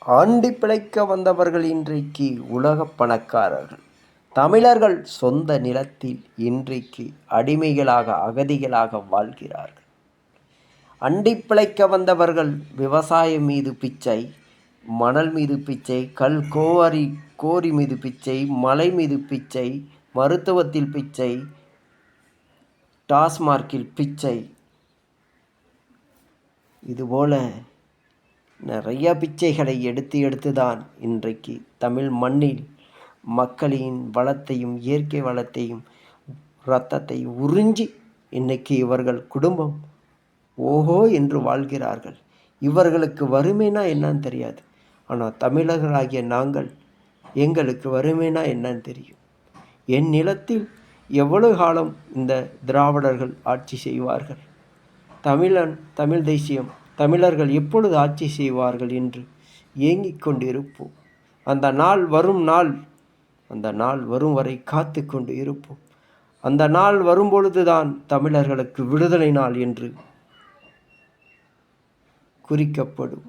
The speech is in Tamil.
ஆண்டி பிழைக்க வந்தவர்கள் இன்றைக்கு உலகப் பணக்காரர்கள். தமிழர்கள் சொந்த நிலத்தில் இன்றைக்கு அடிமைகளாக அகதிகளாக வாழ்கிறார்கள். அண்டி பிழைக்க வந்தவர்கள் விவசாயம் மீது பிச்சை, மணல் மீது பிச்சை, கல் கோரி மீது பிச்சை, மலை மீது பிச்சை, மருத்துவத்தில் பிச்சை, டாஸ்மார்க்கில் பிச்சை, இதுபோல நிறைய பிச்சைகளை எடுத்து தான் இன்றைக்கு தமிழ் மண்ணில் மக்களின் வளத்தையும் இயற்கை வளத்தையும் இரத்தத்தை உறிஞ்சி இன்னைக்கு இவர்கள் குடும்பம் ஓஹோ என்று வாழ்கிறார்கள். இவர்களுக்கு வறுமைனா என்னன்னு தெரியாது. ஆனால் தமிழர்களாகிய நாங்கள், எங்களுக்கு வறுமைனா என்னன்னு தெரியும். என் நிலத்தில் எவ்வளவு காலம் இந்த திராவிடர்கள் ஆட்சி செய்வார்கள்? தமிழ் தேசியம் தமிழர்கள் எப்பொழுது ஆட்சி செய்வார்கள் என்று ஏங்கிக் கொண்டிருப்போம். அந்த நாள் வரும் வரை காத்து கொண்டு இருப்போம். அந்த நாள் வரும்பொழுதுதான் தமிழர்களுக்கு விடுதலை நாள் என்று குறிக்கப்படும்.